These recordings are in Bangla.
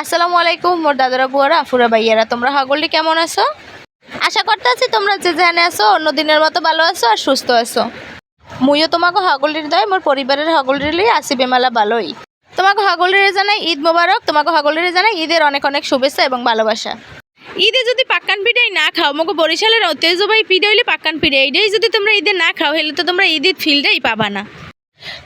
আসসালামু আলাইকুম মোর দাদারা বুয়ারা আফুরা ভাইয়ারা তোমরা সকলে কেমন আছো? আশা করতে আছি তোমরা যে যেখানে আছো অন্য দিনের মতো ভালো আছো আর সুস্থ আছো। মুইও তোমাকে সকলের দয় মোর পরিবারের সকলের লিয়ে আসি বেমালা ভালোই। তোমাকে সকলের জানাই ঈদ মোবারক। তোমাকে সকলের জানাই ঈদের অনেক অনেক শুভেচ্ছা এবং ভালোবাসা। ঈদে যদি পাক্কান পিঠাই না খাও মগো বরিশালের ঐতিহ্যবাহী পিঠা হইলে পাক্কান পিঠা, এইটাই যদি তোমরা ঈদে না খাও হলে তো তোমরা ঈদের ফিলটাই পাবা না।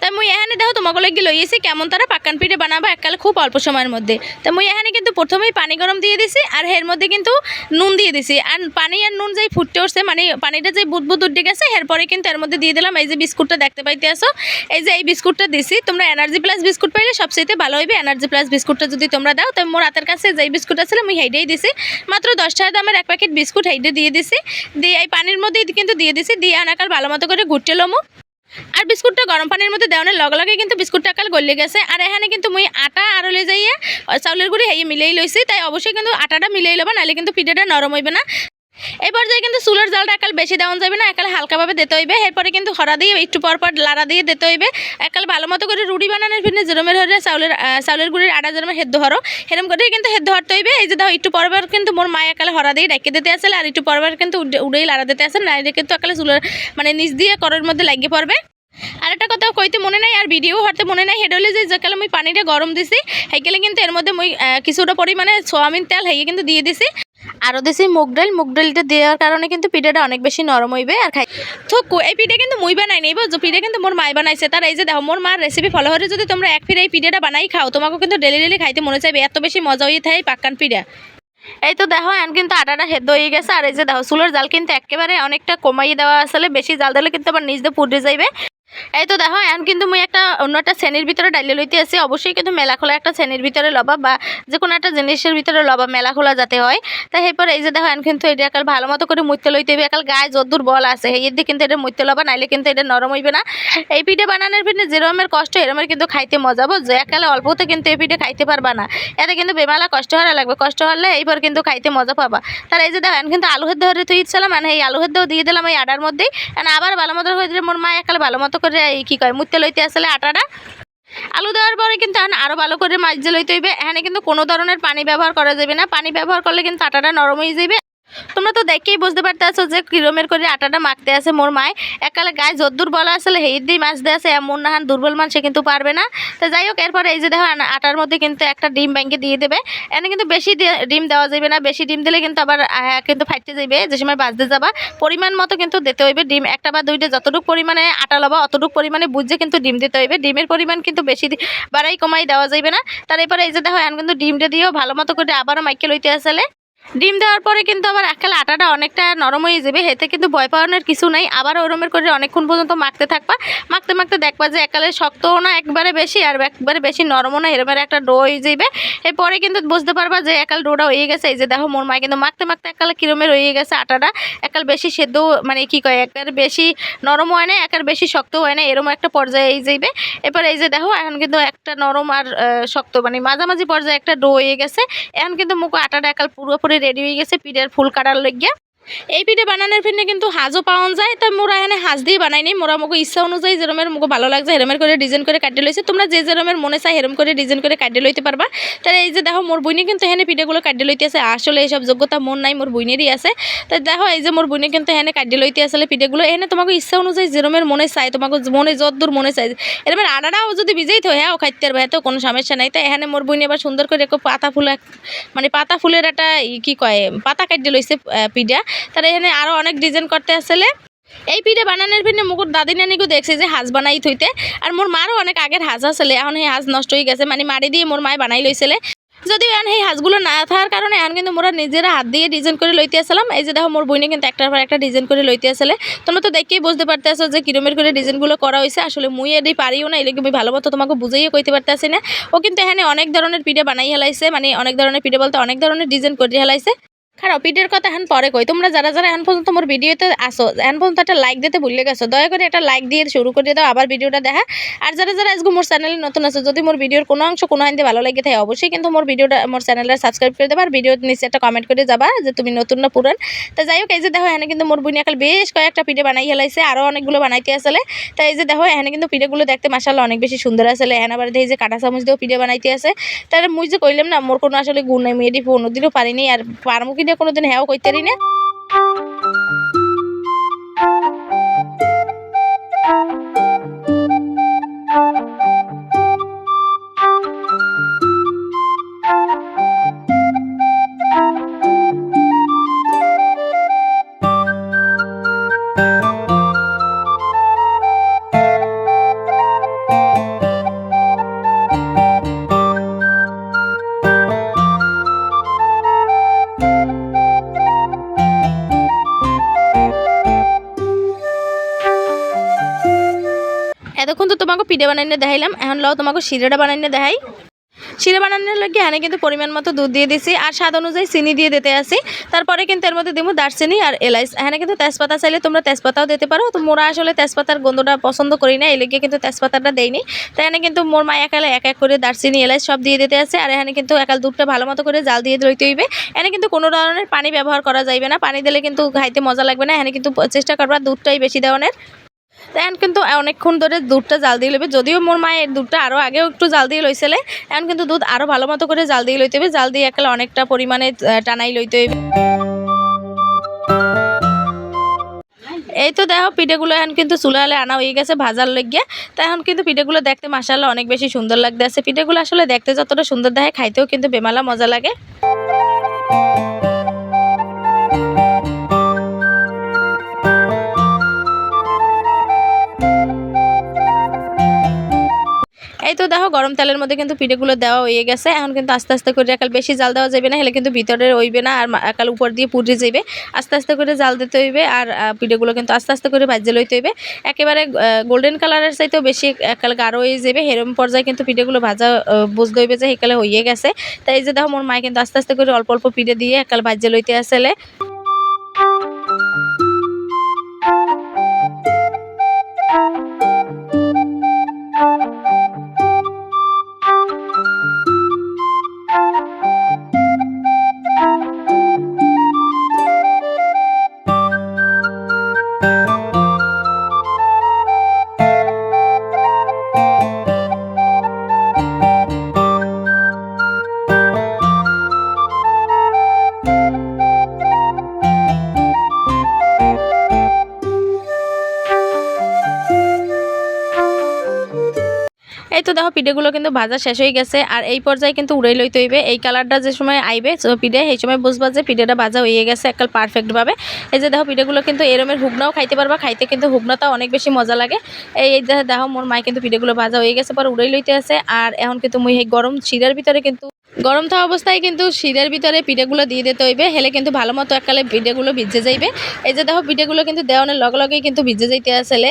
তাই মুই এখানে দেখো তোমাকে লাগি লইয়েছি কেমন তারা পাক্কান পিঠে বানাবো এককালে খুব অল্প সময়ের মধ্যে। তা মুই এখানে কিন্তু প্রথমেই পানি গরম দিয়ে দিছি আর এর মধ্যে কিন্তু নুন দিয়ে দিছি। আর পানি আর নুন যেই ফুটতে উঠছে মানে পানিটা যেই বুদবুদ উঠে গেছে এরপরে কিন্তু এর মধ্যে দিয়ে দিলাম এই যে বিস্কুটটা দেখতে পাইতে আসো, এই যে এই বিস্কুটটা দিছি। তোমরা এনার্জি প্লাস বিস্কুট পাইলে সবচেয়ে ভালো হইবে। এনার্জি প্লাস বিস্কুটটা যদি তোমরা দাও তো মোর হাতের কাছে যেই বিস্কুট আছে মুই হেইটাই দিছি। মাত্র 10 টাকা দামের এক প্যাকেট বিস্কুট হেইটা দিয়ে দিছি। দিয়ে এই পানির মধ্যে কিন্তু দিয়ে দিছি, দিয়ে আনাকাল ভালো মতো করে ঘুরতে লমু। আর বিস্কুটটা গরম পানির মধ্যে দেওয়ানোর লগে লগে কিন্তু বিস্কুটটা কাল গলে গেছে। আর এখানে কিন্তু মুই আটা আর লই যাইয়ে চাউলের গুঁড়ি হেয়ে মিলাই লইছি। তাই অবশ্যই কিন্তু আটাটা মিলাই লবা, নাহলে কিন্তু পিঠাটা নরম হইবে না। এই পর্যায়ে কিন্তু চুলের জালটা একাল বেশি দেওয়া যাবে না, একাল হালকাভাবে দিতে হইবে। এরপরে কিন্তু হরা দিয়ে একটু পর লাড়া দিয়ে দিতে হইবে। একাল ভালো মতো করে রুটি বানানোর ফিরনে যেরমের হরে চাউলের গুঁড়ির আটা যেরমের হেদ্দ হরো সেরম করে কিন্তু হেদ্দ হরতে হইবে। এই যে দাও একটু পরবার কিন্তু মোর মা একালে হরা দিয়ে ডাকিয়ে দিতে আসলে আর একটু পরবার কিন্তু উড়েই লাড়া দিতে আসেন, নাইলে কিন্তু একালে চুলের মানে নিচ দিয়ে করের মধ্যে লাগিয়ে পড়বে। আর একটা কথা কইতে মনে নাই আর ভিডিও হতে মনে নাই, হেড হলে যে কালে মুই পানিটা গরম দিছি হেকেলে কিন্তু এর মধ্যে মুই কিছুটা পরিমাণে সোয়াবিন তেল হেয়ে কিন্তু দিয়ে দিছি। আরও দিছি মুগ ডালটা দেওয়ার কারণে কিন্তু পিঠাটা অনেক বেশি নরম হইবে আর খাই থকু। এই পিঠা কিন্তু মুই বানাই নেই বুঝছো, পিঠা কিন্তু মোর মাই বানাইছে। তার এই যে দেখো মোর মার রেসিপি ফলো করে যদি তোমরা এক ফিরে এই পিঠাটা বানাই খাও তোমাকে কিন্তু ডেলি খাইতে মনে চাইবে, এত বেশি মজা হয়ে থাকে পাক্কান পিঠা। এই তো দেখো এখন কিন্তু আটাটা সেদ্ধ হয়ে গেছে। আর এই যে দেখো চুলের জাল কিন্তু একেবারে অনেকটা কমাইয়ে দেওয়া আসলে, বেশি জাল দিলে কিন্তু আবার নিচ দিয়ে পুড়ে যাইবে। এই তো দেখো এখন কিন্তু মুই একটা অন্য একটা শ্রেণীর ভিতরে ডালিয়ে লইতে আসি। অবশ্যই কিন্তু মেলা খোলা একটা শ্রেণীর ভিতরে লবা বা যে কোনো একটা জিনিসের ভিতরে লবা মেলা খোলা যাতে হয়। তাই এরপর এই যে দেখো এখন কিন্তু এটা একাল ভালো মতো করে মুইতে লইতে হবে। একাল গায়ে যদ্দূর বল আছে এই দিয়ে কিন্তু এটা মুইতে লবা, নাইলে কিন্তু এটা নরম হইবে না। এই পিঠে বানানোর পিঠে যেরকমের কষ্ট এরমের কিন্তু খাইতে মজা বুঝছো, একালে অল্পতে কিন্তু এই পিঠে খাইতে পারবা না। এতে কিন্তু বেমালা কষ্ট হওয়া লাগবে, কষ্ট হলে এইবার কিন্তু খাইতে মজা পাবা। তাহলে এই যে দেখো এখন কিন্তু আলু হেদ্ধ ধরে তুই ইচ্ছালাম মানে এই আলু হেদ্ধও দিয়ে দিলাম এই আটার মধ্যেই। আবার ভালো মতো হয়ে দিলে মোর মা একালে ভালো মতো করে এই কী কয় মুতে লইতে আসলে আটাটা। আলু দেওয়ার পরে কিন্তু এখন আরও ভালো করে মাঝে লইতে হইবে। এখানে কিন্তু কোনো ধরনের পানি ব্যবহার করা যাবে না, পানি ব্যবহার করলে কিন্তু আটাটা নরম হয়ে যাবে। তোমরা তো দেখেই বুঝতে পারতেছো যে কিরমের করে আটাটা মাখতে আছে মোর মায়। একালে গায়ে যদ্দূর বলা আসলে হেই দিয়ে মাছ দিয়ে আছে এমন না হান দুর্বল মান সে কিন্তু পারবে না। তো যাই হোক এরপরে এই যে দেখো আটার মধ্যে কিন্তু একটা ডিম ব্যাঙ্কে দিয়ে দেবে। এখানে কিন্তু বেশি ডিম দেওয়া যাবে না, বেশি ডিম দিলে কিন্তু আবার কিন্তু ফাইটতে যাবে যে সময় বাজতে যাবা। পরিমাণ মতো কিন্তু দিতে হইবে ডিম, একটা বা দুইটা যতটুকু পরিমাণে আটা লবা অতটুকু পরিমাণে বুঝে কিন্তু ডিম দিতে হইবে। ডিমের পরিমাণ কিন্তু বেশি বাড়াই কমাই দেওয়া যাবে না। তার এরপরে এই যে দেখো এখন কিন্তু ডিমটা দিয়েও ভালো মতো করে আবারও মাইকে লইতে আসলে। ডিম দেওয়ার পরে কিন্তু আবার একালে আটাটা অনেকটা নরম হয়ে যাবে, হেতে কিন্তু ভয় পাওয়ানোর কিছু নাই। আবার ওরমের করে অনেকক্ষণ পর্যন্ত মাখতে থাকবা, মাখতে মাখতে দেখবা যে একালে শক্তও না একবারে বেশি আর একবারে বেশি নরমও না, এরমের একটা ডো হয়ে যাবে। এরপরে কিন্তু বুঝতে পারবা যে একাল ডোটা হয়ে গেছে। এই যে দেখো মোর মা কিন্তু মাখতে মাখতে একালে কিরমের হয়ে গেছে আটাটা, একাল বেশি সেদ্ধ মানে কি কয় একেবারে বেশি নরম হয় না একেবারে বেশি শক্ত হয় না, এরম একটা পর্যায়ে এই যাইবে। এরপর এই যে দেখো এখন কিন্তু একটা নরম আর শক্ত মানে মাঝামাঝি পর্যায়ে একটা ডো হয়ে গেছে। এখন কিন্তু মুখ আটাটা একাল পুরোপুরি রেডি হয়ে গেছে পিঠের ফুল কাটার লাগিয়া। এই পিঠে বানানোর ফিরনে কিন্তু হাজও পাওয়া যায়। তাই মোরা এখানে হাজ দিয়ে বানাই নি, মোরা মুখ ইচ্ছা অনুযায়ী যেরমের মুখ ভালো লাগছে হেরমের করে ডিজাইন করে কাটিয়ে লইছে। তোমরা যে যেরমের মনে চাই হেরম করে ডিজাইন করে কাটিয়ে লইতে পারবা। তাই এই যে দেখো মোর বইনে কিন্তু এখানে পিঠেগুলো কাটিয়ে লইতে আছে, আসলে এইসব যোগ্যতা মন নাই মোর বইনেরই আছে। তাই দেখো এই যে মোর বইনে কিন্তু এখানে কাটিয়ে লইতে আসলে পিঠেগুলো এখানে তোমাকে ইচ্ছা অনুযায়ী যেরমের মনে চাই তোমাকে মনে যতদূর মনে চাই এরমের আটাটাও যদি ভিজেই থই হ্যাঁ ও খাইতে পারবে, তো কোনো সমস্যা নাই। তাই এখানে মোর বইনে আবার সুন্দর করে পাতা ফুল মানে পাতা ফুলের একটা কি কয় পাতা কাটিয়ে লইছে পিঠা। তারা এখানে আরও অনেক ডিজাইন করতে আসলে। এই পিঠে বানানোর ফিরনে মুকুর দাদি নানিকেও দেখছে যে হাঁস বানাই থইতে। আর মোর মারও অনেক আগের হাঁস আসলে, এখন এই হাঁস নষ্ট হয়ে গেছে মানে মারি দিয়ে মোর মায় বানাই লইছিলে। যদিও এখন এই হাঁসগুলো না থাকার কারণে এখন কিন্তু মোরা নিজেরা হাত দিয়ে ডিজাইন করে লইতে আসলাম। এই যে দেখো মোর বইনে কিন্তু একটার পর একটা ডিজাইন করে লইতে আসলে। তোমরা তো দেখেই বুঝতে পারতে আসো যে কিরমের করে ডিজাইনগুলো করা হয়েছে। আসলে মুই এটাই পারিও না, এগুলো আমি ভালো মতো তোমাকে বুঝাইয়ে কইতে পারতে আসি না। ও কিন্তু এখানে অনেক ধরনের পিঠে বানাই হেলাইছে, মানে অনেক ধরনের পিঠে বলতে অনেক ধরনের ডিজাইন করে হেলাইছে। খারাপ পিঠের কথা এখন পরে কই, তোমরা যারা যারা এখন পর্যন্ত মোর ভিডিওতে আসো এখন পর্যন্ত একটা লাইক দিতে ভুলে গেছো, দয়া করে একটা লাইক দিয়ে শুরু করে দাও আবার ভিডিওটা দেখা। আর যারা যারা আজকে মোর চ্যানেলে নতুন আছে, যদি মোর ভিডিওর কোনো অংশ কোনো আইনতে ভালো লাগে থাকে অবশ্যই কিন্তু মোর ভিডিওটা মোর চ্যানেলটা সাবস্ক্রাইব করে দেবা, আর ভিডিওর নিচে একটা কমেন্ট করে যাবা যে তুমি নতুন না পুরান। তো যাই হোক, এই যে দেখো এখানে কিন্তু মোর বুনি একাল বেশ কয়েকটা পিঠে বানাই হেলাইছে, আরও অনেকগুলো বানাইতে আসলে। তো এই যে দেখো এখানে কিন্তু পিঠেগুলো দেখতে মাশাআল্লাহ অনেক বেশি সুন্দর আসলে। এখানে আবার এই যে কাঁটা চামচ দিয়েও পিঠে বানাইতে আছে। তার মুই যে কইলাম না মোর কোনো আসলে গুণ নাই, মেয়েটি কোনোদিনও পারিনি আর পারমু কিনা কোনোদিন হ্যাঁ কইতেরি না। এতক্ষণ তো তোমাকে পিঠে বানাইনে দেখাইলাম, এখন লও তোমাকে শিরাটা বানাইনে দেখাই। শিরা বানানোর লাগে এখানে কিন্তু পরিমাণ মতো দুধ দিয়ে দিছি আর স্বাদ অনুযায়ী চিনি দিয়ে দিতে আসি। তারপরে কিন্তু এর মধ্যে দেবো দারচিনি আর এলাচ। এখানে কিন্তু তেজপাতা চাইলে তোমরা তেজপাতাও দিতে পারো, তো মোরা আসলে তেজপাতার গন্ধটা পছন্দ করি না, এই লেগে কিন্তু তেজপাতাটা দেয়নি। তাই এখানে কিন্তু মোর মা একালে এক এক করে দারচিনি এলাচ সব দিয়ে দিতে আছে। আর এখানে কিন্তু একাল দুধটা ভালো মতো করে জাল দিয়ে লইতে হইবে। এখানে কিন্তু কোনো ধরনের পানি ব্যবহার করা যাইবে না, পানি দিলে কিন্তু খাইতে মজা লাগবে না। এখানে কিন্তু চেষ্টা করবা দুধটাই বেশি দেওয়ানের। এখন কিন্তু অনেকক্ষণ ধরে দুধটা জাল দিয়ে লইবে, যদিও মোর মায়ের দুধটা আরও আগেও একটু জাল দিয়ে লইছিলে, এখন কিন্তু দুধ আরও ভালো মতো করে জাল দিয়ে লইতে হবে। জাল দিয়ে একালে অনেকটা পরিমাণে টানাই লইতে হইবে। এই তো দেখো পিঠেগুলো এখন কিন্তু চুলালে আনা হয়ে গেছে ভাজার লাগিয়ে। তো এখন কিন্তু পিঠেগুলো দেখতে মাশাআল্লাহ অনেক বেশি সুন্দর লাগতে আছে। পিঠেগুলো আসলে দেখতে যতটা সুন্দর দেখে খাইতেও কিন্তু বেমালা মজা লাগে। এই তো দেখো গরম তেলের মধ্যে কিন্তু পিঠেগুলো দেওয়া হয়ে গেছে। এখন কিন্তু আস্তে আস্তে করে একাল বেশি জাল দেওয়া যাবে না, হলে কিন্তু ভিতরে হইবে না আর একাল উপর দিয়ে পুড়ে যাবে। আস্তে আস্তে করে জাল দিতে হইবে আর পিঠেগুলো কিন্তু আস্তে আস্তে করে ভাজে লইতে হইবে। একেবারে গোল্ডেন কালারের চাইতেও বেশি একাল গাঢ় হয়ে যাবে, এরকম পর্যায়ে কিন্তু পিঠেগুলো ভাজা বুঝতে হইবে যে একালে হয়ে গেছে। তাই এই যে দেখো মোর মায়ে কিন্তু আস্তে আস্তে করে অল্প অল্প পিঠে দিয়ে একাল ভাজে লইতে আসলে। এই তো দেখো পিঠেগুলো কিন্তু ভাজা শেষ হয়ে গেছে আর এই পর্যায়ে কিন্তু উড়াই লইতে হইবে। এই কালারটা যে সময় আইবে পিঠে সেই সময় বুঝবা যে পিঠেটা ভাজা হয়ে গেছে একাল পারফেক্টভাবে। এই যে দেখো পিঠেগুলো কিন্তু এরমের হুগনাও খাইতে পারবা, খাইতে কিন্তু হুগনাটা অনেক বেশি মজা লাগে। এই যে দেখো মোর মায় কিন্তু পিঠেগুলো ভাজা হয়ে গেছে পর উড়াই লইতে আছে। আর এখন কিন্তু মুই এই গরম শিরার ভিতরে কিন্তু গরম থাকা অবস্থায় কিন্তু শিরার ভিতরে পিঠেগুলো দিয়ে দিতে হইবে, হেলে কিন্তু ভালো মতো একালে পিঠেগুলো ভিজে যাইবে। এই যে দেখো পিঠেগুলো কিন্তু দেওয়ানের লগে লগেই কিন্তু ভিজে যাইতে আসলে।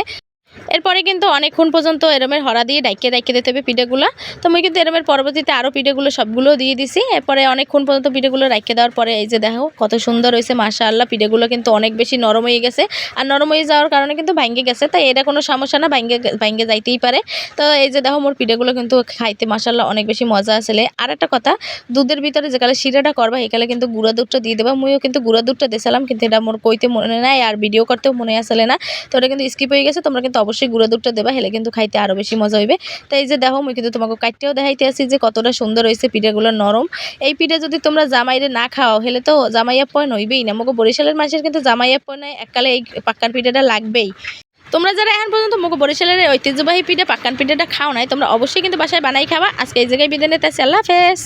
এরপরে কিন্তু অনেকক্ষণ পর্যন্ত এরমের হরা দিয়ে ডাইকে দিতে হবে পিঠেগুলো। তো মুই কিন্তু এরমের পরবর্তীতে আরও পিঠেগুলো সবগুলো দিয়ে দিছি। এরপরে অনেকক্ষণ পর্যন্ত পিঠেগুলো রাইকে দেওয়ার পরে এই যে দেখো কত সুন্দর হয়েছে মাশাআল্লাহ। পিঠেগুলো কিন্তু অনেক বেশি নরম হয়ে গেছে আর নরম হয়ে যাওয়ার কারণে কিন্তু ভাঙ্গে গেছে, তাই এটা কোনো সমস্যা না, ভাঙ্গে যাইতেই পারে। তো এই যে দেখো মোর পিঠেগুলো কিন্তু খাইতে মাশাআল্লাহ অনেক বেশি মজা আসলে। আর একটা কথা, দুধের ভিতরে যেকালে শিরাটা করবা একালে কিন্তু গুঁড়া দুধটা দিয়ে দেবা। মুইও কিন্তু গুঁড়া দুধটা দিয়েছিলাম, কিন্তু এটা মোর কইতে মনে নাই আর ভিডিও করতেও মনে আসলে না, তো এটা কিন্তু স্কিপ হয়ে গেছে। তোমরা কিন্তু অবশ্যই গুঁড়া দুধটা দেবা, হেলে কিন্তু খাইতে আরও বেশি মজা হইবে। তো এই যে দেখো মুই কিন্তু তোমাকে কাটতেও দেখাইতে আসি যে কতটা সুন্দর হয়েছে পিঠেগুলো নরম। এই পিঠে যদি তোমরা জামাইরে না খাও হেলে তো জামাই আপ্যায়ন হইবেই না। আমাকে বরিশালের মানুষের কিন্তু জামাই আপ্যায়নে এককালে এই পাক্কান পিঠেটা লাগবেই। তোমরা যারা এখন পর্যন্ত মুখ বরিশালের ঐতিহ্যবাহী পিঠে পাক্কান পিঠেটা খাও নাই, তোমরা অবশ্যই কিন্তু বাসায় বানাই খাবা। আজকে এই জায়গায় বিদায় নিতে আসি, আল্লাহ হাফেজ।